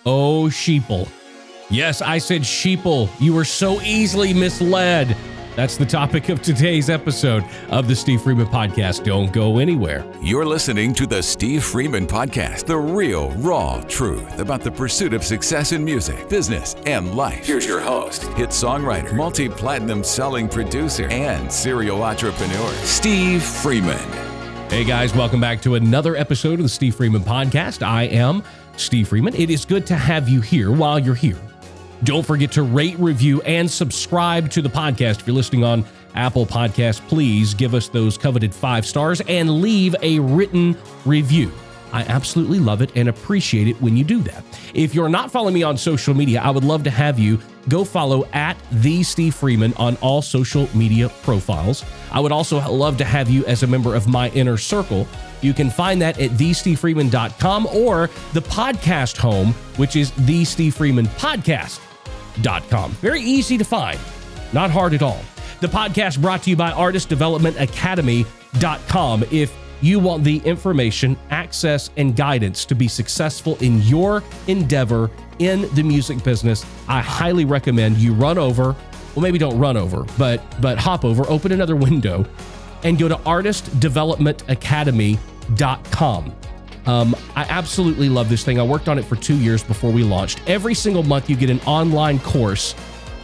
Oh, sheeple. Yes, I said sheeple. You were so easily misled. That's the topic of today's episode of the Steve Freeman Podcast. Don't go anywhere. You're listening to the Steve Freeman Podcast, the real, raw truth about the pursuit of success in music, business, and life. Here's your host, hit songwriter, multi-platinum selling producer, and serial entrepreneur, Steve Freeman. Hey guys, welcome back to another episode of the Steve Freeman Podcast. I am Steve Freeman. It is good to have you here while you're here. Don't forget to rate, review, and subscribe to the podcast. If you're listening on Apple Podcasts, please give us those coveted 5 stars and leave a written review. I absolutely love it and appreciate it when you do that. If you're not following me on social media, I would love to have you go follow at The Steve Freeman on all social media profiles. I would also love to have you as a member of my inner circle. You can find that at thestevefreeman.com or the podcast home, which is thestevefreemanpodcast.com. Very easy to find, not hard at all. The podcast brought to you by artistdevelopmentacademy.com. If you want the information, access, and guidance to be successful in your endeavor in the music business, I highly recommend you run over, well, maybe don't run over, but hop over, open another window, and go to artistdevelopmentacademy.com. I absolutely love this thing. I worked on it for 2 years before we launched. Every single month, you get an online course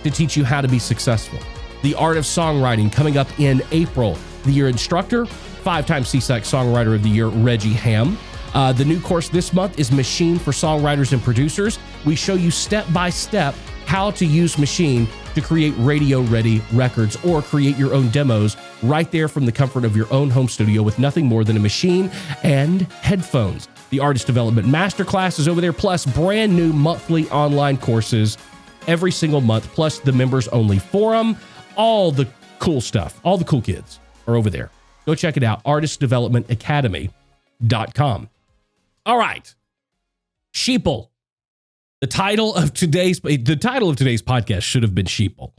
to teach you how to be successful. The Art of Songwriting coming up in April. The year instructor, 5-time CSAC Songwriter of the Year, Reggie Ham. The new course this month is Machine for Songwriters and Producers. We show you step-by-step how to use Machine to create radio-ready records or create your own demos right there from the comfort of your own home studio with nothing more than a machine and headphones. The Artist Development Masterclass is over there, plus brand new monthly online courses every single month, plus the members-only forum. All the cool stuff, all the cool kids are over there. Go check it out, artistdevelopmentacademy.com. All right, sheeple. The title of today's podcast should have been sheeple.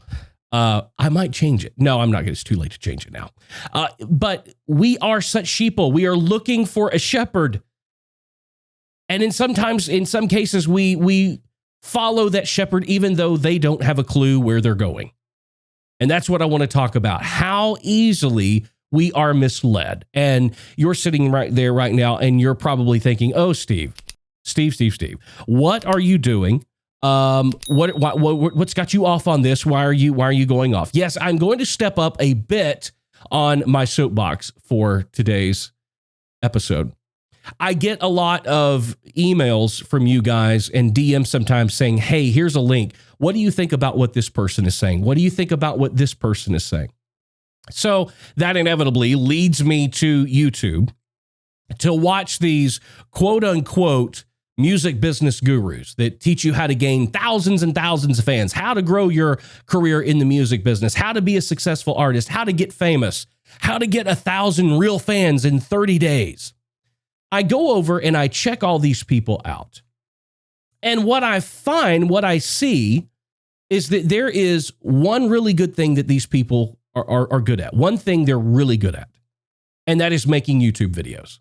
I might change it. No, I'm not. It's too late to change it now. But we are such sheeple. We are looking for a shepherd. And in some cases, we follow that shepherd even though they don't have a clue where they're going. And that's what I want to talk about. How easily we are misled. And you're sitting right there right now, and you're probably thinking, oh, Steve, what are you doing? What's got you off on this? Why are you going off? Yes, I'm going to step up a bit on my soapbox for today's episode. I get a lot of emails from you guys and DMs sometimes saying, hey, here's a link. What do you think about what this person is saying? What do you think about what this person is saying? So that inevitably leads me to YouTube to watch these quote unquote music business gurus that teach you how to gain thousands and thousands of fans, how to grow your career in the music business, how to be a successful artist, how to get famous, how to get 1,000 real fans in 30 days. I go over and I check all these people out. And what I see is that there is one really good thing that these people are good at. One thing they're really good at, and that is making YouTube videos.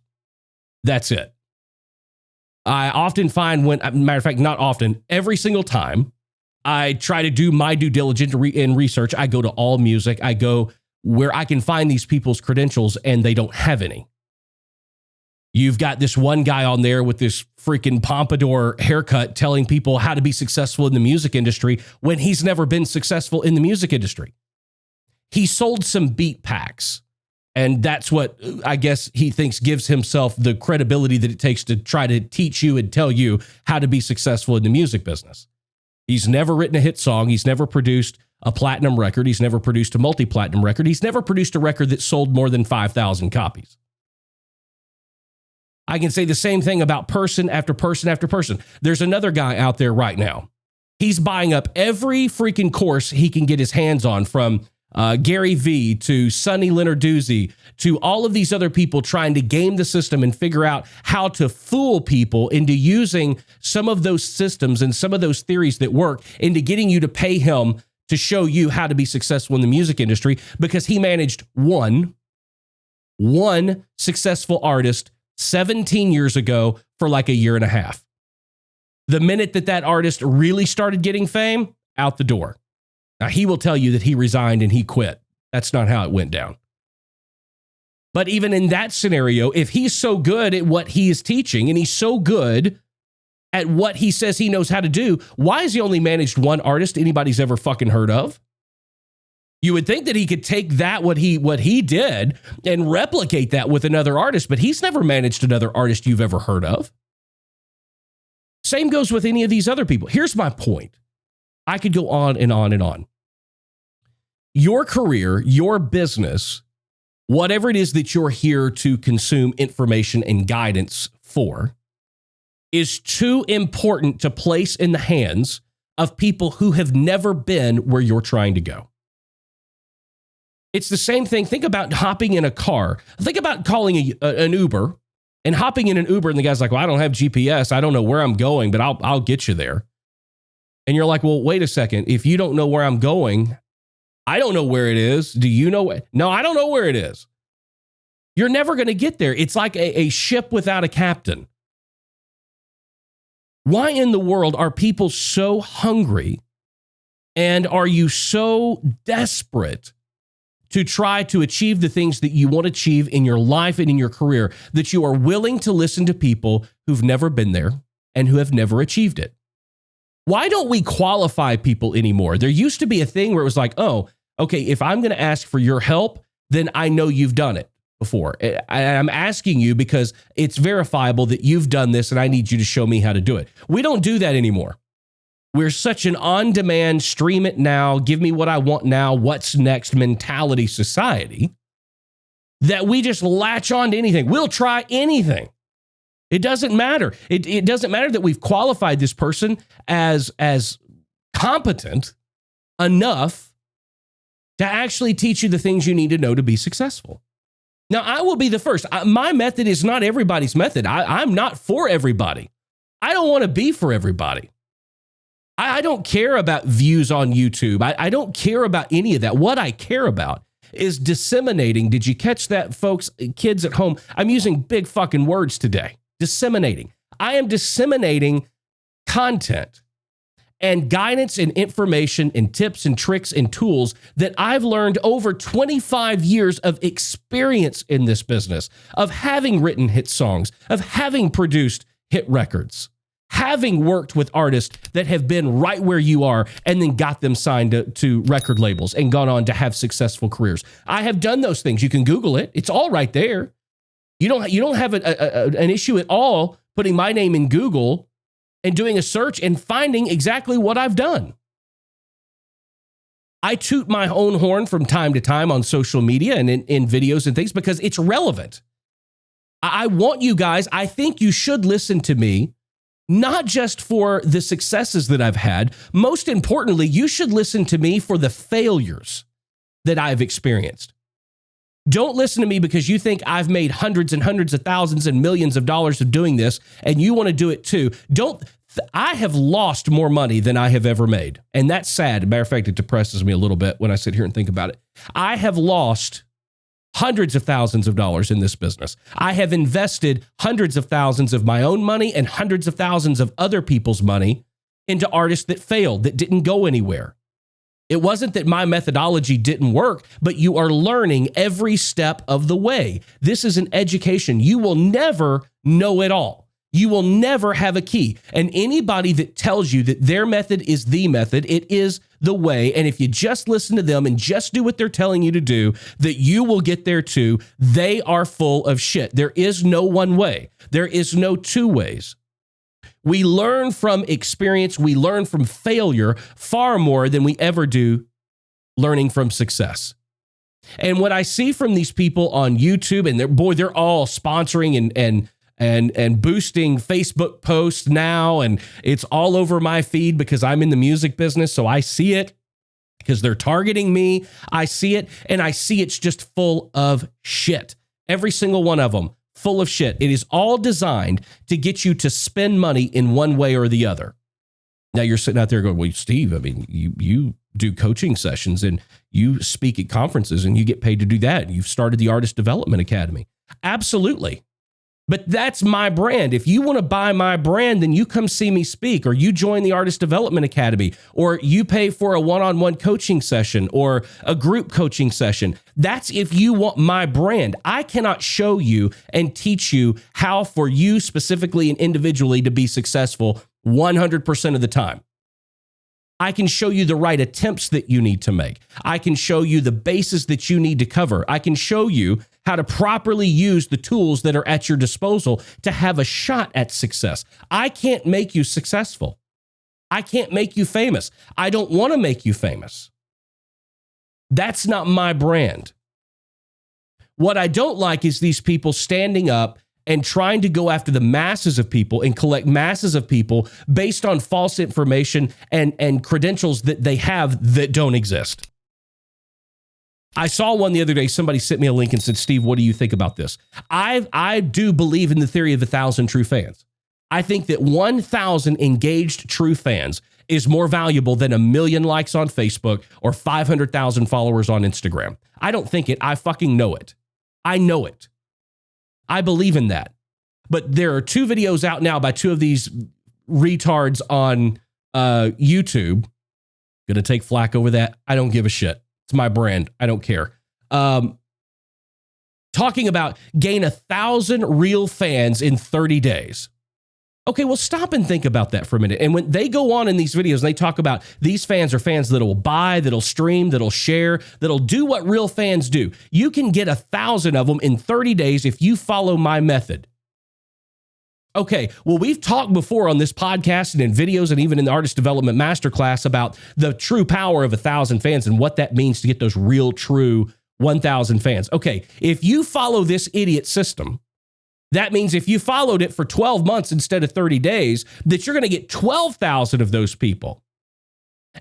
That's it. I often find matter of fact, not often, every single time I try to do my due diligence in research, I go to All Music. I go where I can find these people's credentials, and they don't have any. You've got this one guy on there with this freaking pompadour haircut telling people how to be successful in the music industry when he's never been successful in the music industry. He sold some beat packs. And that's what I guess he thinks gives himself the credibility that it takes to try to teach you and tell you how to be successful in the music business. He's never written a hit song. He's never produced a platinum record. He's never produced a multi-platinum record. He's never produced a record that sold more than 5,000 copies. I can say the same thing about person after person after person. There's another guy out there right now. He's buying up every freaking course he can get his hands on, from Gary Vee to Sonny Lenarduzzi to all of these other people trying to game the system and figure out how to fool people into using some of those systems and some of those theories that work into getting you to pay him to show you how to be successful in the music industry, because he managed one successful artist 17 years ago for like a year and a half. The minute that artist really started getting fame, out the door. Now, he will tell you that he resigned and he quit. That's not how it went down. But even in that scenario, if he's so good at what he is teaching and he's so good at what he says he knows how to do, why has he only managed one artist anybody's ever fucking heard of? You would think that he could take that, what he did, and replicate that with another artist, but he's never managed another artist you've ever heard of. Same goes with any of these other people. Here's my point. I could go on and on and on. Your career, your business, whatever it is that you're here to consume information and guidance for, is too important to place in the hands of people who have never been where you're trying to go. It's the same thing. Think about hopping in a car. Think about calling an Uber and hopping in an Uber and the guy's like, well, I don't have GPS. I don't know where I'm going, but I'll get you there. And you're like, well, wait a second. If you don't know where I'm going, I don't know where it is. Do you know? No, I don't know where it is. You're never going to get there. It's like a ship without a captain. Why in the world are people so hungry and are you so desperate to try to achieve the things that you want to achieve in your life and in your career that you are willing to listen to people who've never been there and who have never achieved it? Why don't we qualify people anymore? There used to be a thing where it was like, oh, okay, if I'm going to ask for your help, then I know you've done it before. I'm asking you because it's verifiable that you've done this and I need you to show me how to do it. We don't do that anymore. We're such an on-demand, stream it now, give me what I want now, what's next mentality society that we just latch on to anything. We'll try anything. It doesn't matter. It doesn't matter that we've qualified this person as competent enough to actually teach you the things you need to know to be successful. Now, I will be the first. My method is not everybody's method. I'm not for everybody. I don't want to be for everybody. I don't care about views on YouTube. I don't care about any of that. What I care about is disseminating. Did you catch that, folks? Kids at home, I'm using big fucking words today. Disseminating. I am disseminating content and guidance and information and tips and tricks and tools that I've learned over 25 years of experience in this business, of having written hit songs, of having produced hit records, having worked with artists that have been right where you are and then got them signed to record labels and gone on to have successful careers. I have done those things. You can Google it. It's all right there. You don't have an issue at all putting my name in Google and doing a search and finding exactly what I've done. I toot my own horn from time to time on social media and in videos and things because it's relevant. I want you guys, I think you should listen to me, not just for the successes that I've had. Most importantly, you should listen to me for the failures that I've experienced. Don't listen to me because you think I've made hundreds and hundreds of thousands and millions of dollars of doing this and you want to do it too. I have lost more money than I have ever made. And that's sad. As a matter of fact, it depresses me a little bit when I sit here and think about it. I have lost hundreds of thousands of dollars in this business. I have invested hundreds of thousands of my own money and hundreds of thousands of other people's money into artists that failed, that didn't go anywhere. It wasn't that my methodology didn't work, but you are learning every step of the way. This is an education. You will never know it all. You will never have a key. And anybody that tells you that their method is the method, it is the way. And if you just listen to them and just do what they're telling you to do, that you will get there too, they are full of shit. There is no one way. There is no two ways. We learn from experience. We learn from failure far more than we ever do learning from success. And what I see from these people on YouTube, and they're all sponsoring and boosting Facebook posts now, and it's all over my feed because I'm in the music business, so I see it because they're targeting me. I see it, and I see it's just full of shit. Every single one of them. Full of shit. It is all designed to get you to spend money in one way or the other. Now you're sitting out there going, well, Steve, I mean, you do coaching sessions and you speak at conferences and you get paid to do that. You've started the Artist Development Academy. Absolutely. But that's my brand. If you want to buy my brand, then you come see me speak, or you join the Artist Development Academy, or you pay for a one-on-one coaching session or a group coaching session. That's if you want my brand. I cannot show you and teach you how for you specifically and individually to be successful 100% of the time. I can show you the right attempts that you need to make. I can show you the bases that you need to cover. I can show you how to properly use the tools that are at your disposal to have a shot at success. I can't make you successful. I can't make you famous. I don't want to make you famous. That's not my brand. What I don't like is these people standing up and trying to go after the masses of people and collect masses of people based on false information and credentials that they have that don't exist. I saw one the other day. Somebody sent me a link and said, Steve, what do you think about this? I do believe in the theory of 1,000 true fans. I think that 1,000 engaged true fans is more valuable than 1 million likes on Facebook or 500,000 followers on Instagram. I don't think it. I fucking know it. I know it. I believe in that. But there are 2 videos out now by 2 of these retards on YouTube. Gonna take flack over that. I don't give a shit. It's my brand. I don't care. Talking about gain 1,000 real fans in 30 days. Okay, well, stop and think about that for a minute. And when they go on in these videos, and they talk about these fans are fans that'll buy, that'll stream, that'll share, that'll do what real fans do. You can get 1,000 of them in 30 days if you follow my method. Okay, well, we've talked before on this podcast and in videos and even in the Artist Development Masterclass about the true power of 1,000 fans and what that means to get those real, true 1,000 fans. Okay, if you follow this idiot system, that means if you followed it for 12 months instead of 30 days, that you're going to get 12,000 of those people.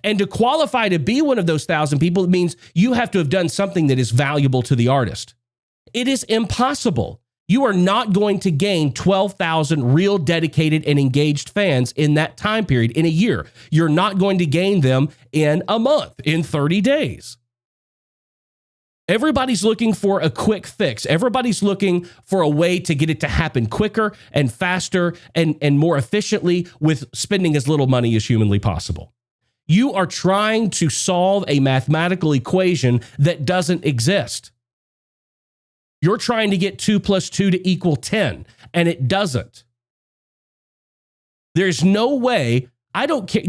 And to qualify to be one of those 1,000 people, it means you have to have done something that is valuable to the artist. It is impossible. You are not going to gain 12,000 real dedicated and engaged fans in that time period in a year. You're not going to gain them in a month, in 30 days. Everybody's looking for a quick fix. Everybody's looking for a way to get it to happen quicker and faster and more efficiently with spending as little money as humanly possible. You are trying to solve a mathematical equation that doesn't exist. You're trying to get 2 + 2 to equal 10, and it doesn't. There's no way. I don't care.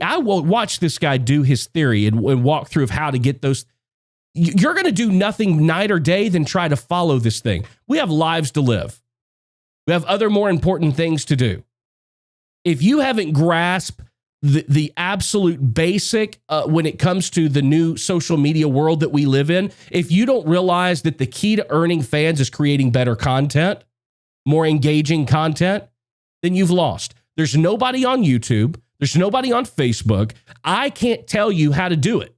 I will watch this guy do his theory and walk through of how to get those. You're going to do nothing night or day than try to follow this thing. We have lives to live. We have other more important things to do. If you haven't grasped the absolute basic when it comes to the new social media world that we live in, if you don't realize that the key to earning fans is creating better content, more engaging content, then you've lost. There's nobody on YouTube. There's nobody on Facebook. I can't tell you how to do it.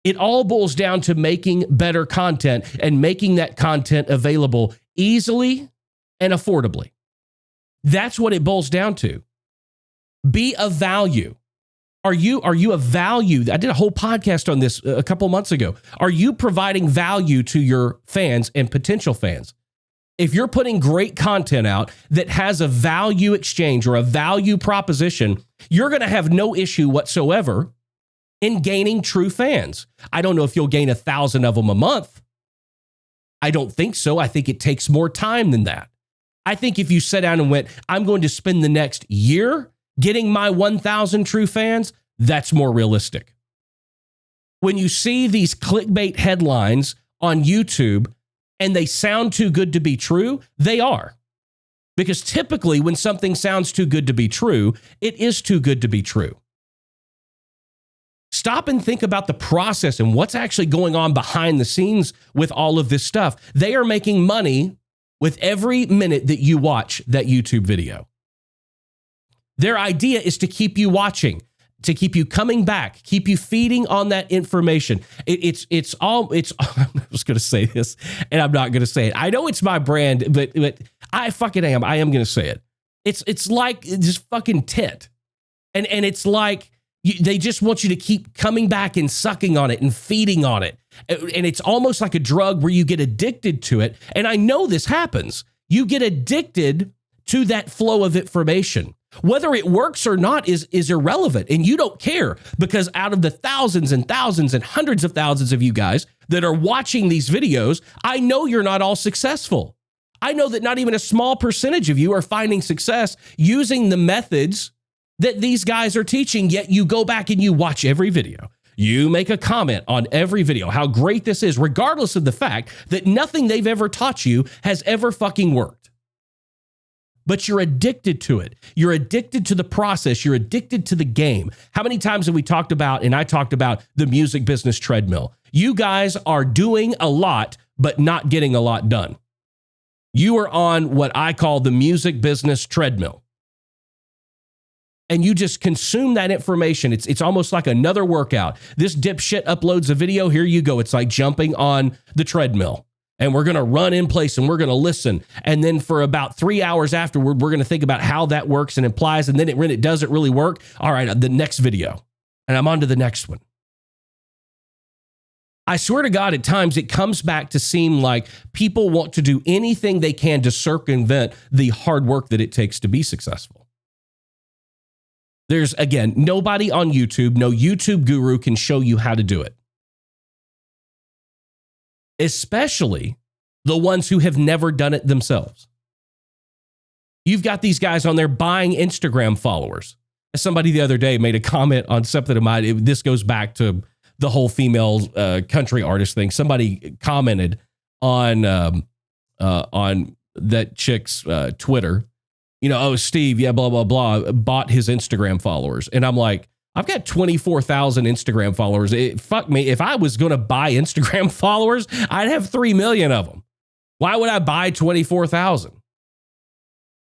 It all boils down to making better content and making that content available easily and affordably. That's what it boils down to. Be of value. Are you of value? I did a whole podcast on this a couple months ago. Are you providing value to your fans and potential fans? If you're putting great content out that has a value exchange or a value proposition, you're going to have no issue whatsoever in gaining true fans. I don't know if you'll gain 1,000 of them a month. I don't think so. I think it takes more time than that. I think if you sat down and went, I'm going to spend the next year getting my 1,000 true fans, that's more realistic. When you see these clickbait headlines on YouTube and they sound too good to be true, they are. Because typically when something sounds too good to be true, it is too good to be true. Stop and think about the process and what's actually going on behind the scenes with all of this stuff. They are making money with every minute that you watch that YouTube video. Their idea is to keep you watching, to keep you coming back, keep you feeding on that information. I was going to say this and I'm not going to say it. I know it's my brand, but I fucking am. I am going to say it. It's like this fucking tit. And it's like, they just want you to keep coming back and sucking on it and feeding on it. And it's almost like a drug where you get addicted to it. And I know this happens. You get addicted to that flow of information. Whether it works or not is irrelevant, and you don't care, because out of the thousands and thousands and hundreds of thousands of you guys that are watching these videos, I know you're not all successful. I know that not even a small percentage of you are finding success using the methods that these guys are teaching, yet you go back and you watch every video. You make a comment on every video, how great this is, regardless of the fact that nothing they've ever taught you has ever fucking worked. But you're addicted to it. You're addicted to the process. You're addicted to the game. How many times have we talked about, and I talked about, the music business treadmill? You guys are doing a lot, but not getting a lot done. You are on what I call the music business treadmill. And you just consume that information. It's almost like another workout. This dipshit uploads a video. Here you go. It's like jumping on the treadmill. And we're going to run in place and we're going to listen. And then for about 3 hours afterward, we're going to think about how that works and implies. And then when it doesn't really work, all right, the next video. And I'm on to the next one. I swear to God, at times it comes back to seem like people want to do anything they can to circumvent the hard work that it takes to be successful. There's, again, nobody on YouTube, no YouTube guru can show you how to do it. Especially the ones who have never done it themselves. You've got these guys on there buying Instagram followers. Somebody the other day made a comment on something of mine. This goes back to the whole female country artist thing. Somebody commented on that chick's Twitter. You know, oh, Steve, yeah, blah, blah, blah, bought his Instagram followers. And I'm like, I've got 24,000 Instagram followers. Fuck me. If I was going to buy Instagram followers, I'd have 3 million of them. Why would I buy 24,000?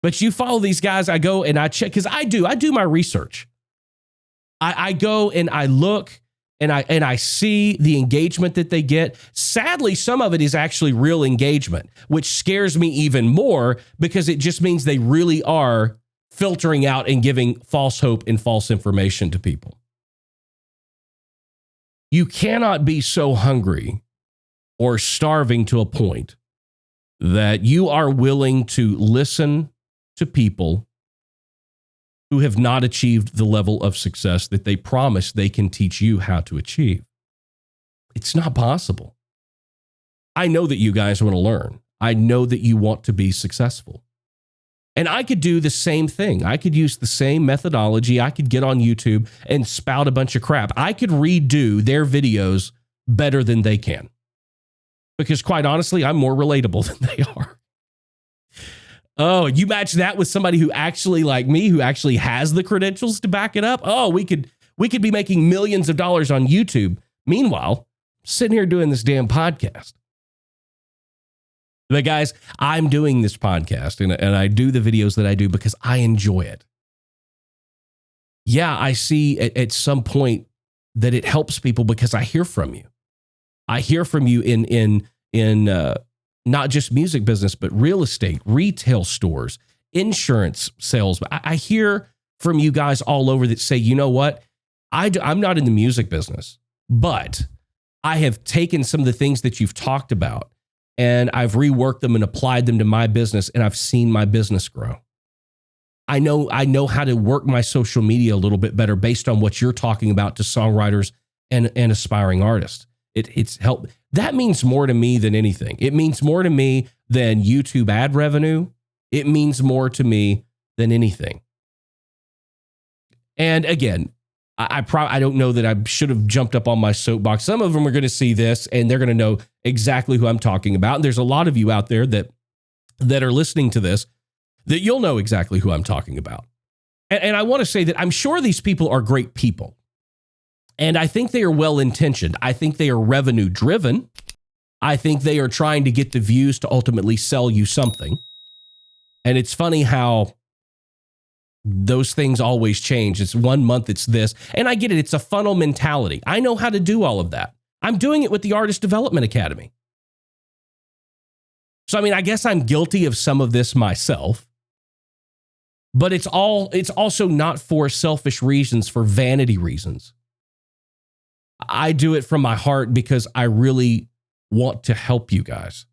But you follow these guys, I go and I check, because I do my research. I go and I look and I see the engagement that they get. Sadly, some of it is actually real engagement, which scares me even more, because it just means they really are filtering out and giving false hope and false information to people. You cannot be so hungry or starving to a point that you are willing to listen to people who have not achieved the level of success that they promise they can teach you how to achieve. It's not possible. I know that you guys want to learn. I know that you want to be successful. And I could do the same thing. I could use the same methodology. I could get on YouTube and spout a bunch of crap. I could redo their videos better than they can. Because quite honestly, I'm more relatable than they are. Oh, you match that with somebody who actually, like me, who actually has the credentials to back it up. Oh, we could be making millions of dollars on YouTube. Meanwhile, sitting here doing this damn podcast. But guys, I'm doing this podcast and I do the videos that I do because I enjoy it. Yeah, I see at some point that it helps people because I hear from you. I hear from you in not just music business, but real estate, retail stores, insurance sales. I hear from you guys all over that say, you know what? I'm not in the music business, but I have taken some of the things that you've talked about and I've reworked them and applied them to my business, and I've seen my business grow. I know how to work my social media a little bit better based on what you're talking about to songwriters and aspiring artists. It's helped. That means more to me than anything. It means more to me than YouTube ad revenue. It means more to me than anything. And again, I don't know that I should have jumped up on my soapbox. Some of them are going to see this and they're going to know exactly who I'm talking about. And there's a lot of you out there that are listening to this that you'll know exactly who I'm talking about. And I want to say that I'm sure these people are great people. And I think they are well-intentioned. I think they are revenue-driven. I think they are trying to get the views to ultimately sell you something. And it's funny how those things always change. It's 1 month, it's this. And I get it. It's a funnel mentality. I know how to do all of that. I'm doing it with the Artist Development Academy. So, I mean, I guess I'm guilty of some of this myself. But it's also not for selfish reasons, for vanity reasons. I do it from my heart because I really want to help you guys.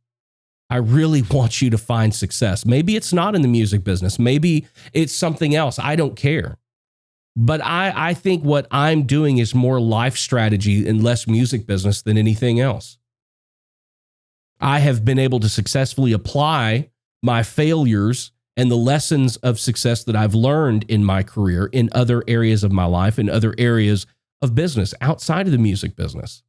I really want you to find success. Maybe it's not in the music business. Maybe it's something else. I don't care. But I think what I'm doing is more life strategy and less music business than anything else. I have been able to successfully apply my failures and the lessons of success that I've learned in my career in other areas of my life and other areas of business outside of the music business.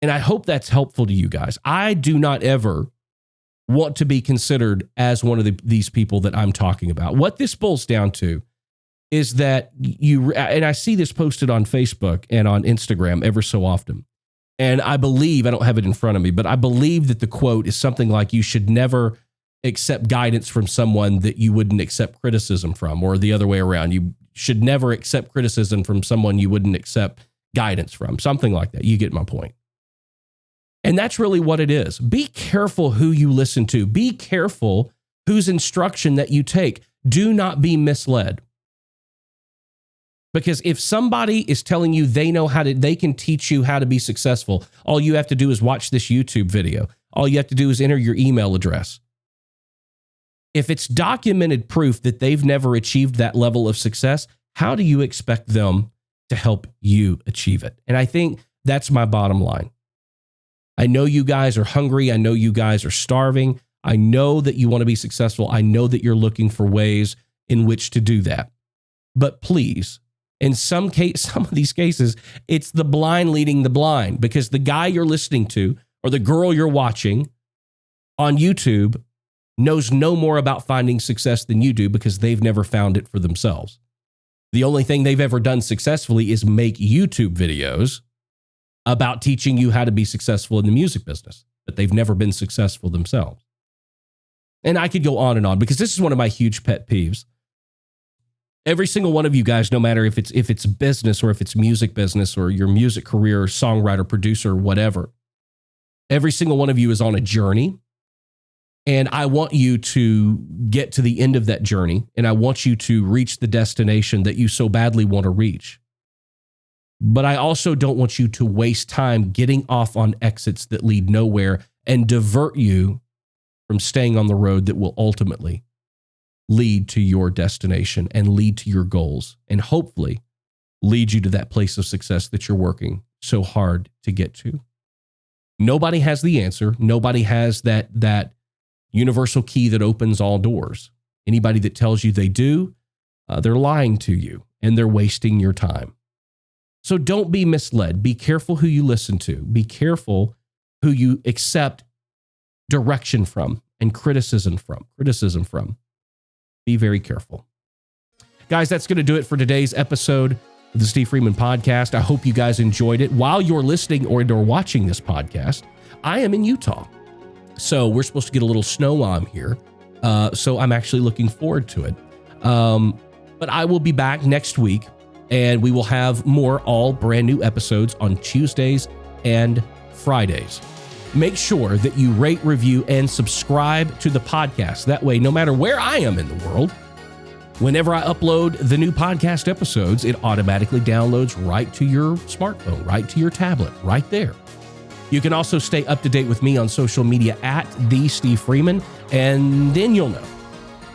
And I hope that's helpful to you guys. I do not ever want to be considered as one of these people that I'm talking about. What this boils down to is that and I see this posted on Facebook and on Instagram ever so often. And I believe, I don't have it in front of me, but I believe that the quote is something like, you should never accept guidance from someone that you wouldn't accept criticism from, or the other way around. You should never accept criticism from someone you wouldn't accept guidance from, something like that. You get my point. And that's really what it is. Be careful who you listen to. Be careful whose instruction that you take. Do not be misled. Because if somebody is telling you they can teach you how to be successful, all you have to do is watch this YouTube video. All you have to do is enter your email address. If it's documented proof that they've never achieved that level of success, how do you expect them to help you achieve it? And I think that's my bottom line. I know you guys are hungry. I know you guys are starving. I know that you want to be successful. I know that you're looking for ways in which to do that. But please, in some of these cases, it's the blind leading the blind, because the guy you're listening to or the girl you're watching on YouTube knows no more about finding success than you do, because they've never found it for themselves. The only thing they've ever done successfully is make YouTube videos about teaching you how to be successful in the music business, but they've never been successful themselves. And I could go on and on, because this is one of my huge pet peeves. Every single one of you guys, no matter if it's business or if it's music business or your music career, songwriter, producer, whatever, every single one of you is on a journey. And I want you to get to the end of that journey, and I want you to reach the destination that you so badly want to reach. But I also don't want you to waste time getting off on exits that lead nowhere and divert you from staying on the road that will ultimately lead to your destination and lead to your goals, and hopefully lead you to that place of success that you're working so hard to get to. Nobody has the answer. Nobody has that universal key that opens all doors. Anybody that tells you they do, they're lying to you, and they're wasting your time. So don't be misled. Be careful who you listen to. Be careful who you accept direction from and criticism from. Be very careful. Guys, that's going to do it for today's episode of the Steve Freeman Podcast. I hope you guys enjoyed it. While you're listening or watching this podcast, I am in Utah. So we're supposed to get a little snow on here. So I'm actually looking forward to it. But I will be back next week, and we will have more all brand new episodes on Tuesdays and Fridays. Make sure that you rate, review, and subscribe to the podcast. That way, no matter where I am in the world, whenever I upload the new podcast episodes, it automatically downloads right to your smartphone, right to your tablet, right there. You can also stay up to date with me on social media at The Steve Freeman, and then you'll know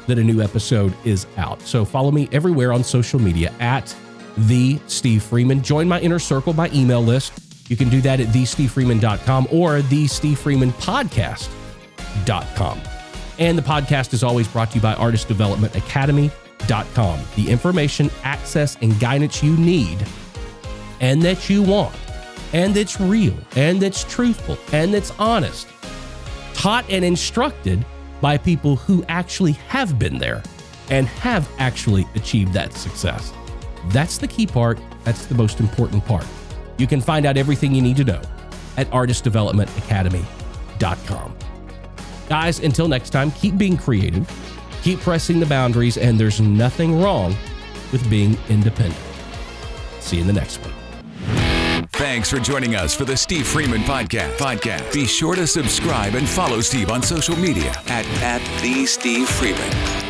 that a new episode is out. So follow me everywhere on social media at The Steve Freeman. Join my inner circle, my email list. You can do that at thestevefreeman.com or thestevefreemanpodcast.com. And the podcast is always brought to you by artistdevelopmentacademy.com. The information, access, and guidance you need and that you want, and that's real, and that's truthful, and that's honest, taught and instructed by people who actually have been there and have actually achieved that success. That's the key part. That's the most important part. You can find out everything you need to know at artistdevelopmentacademy.com. Guys, until next time, keep being creative, keep pressing the boundaries, and there's nothing wrong with being independent. See you in the next one. Thanks for joining us for the Steve Freeman Podcast. Be sure to subscribe and follow Steve on social media at The Steve Freeman.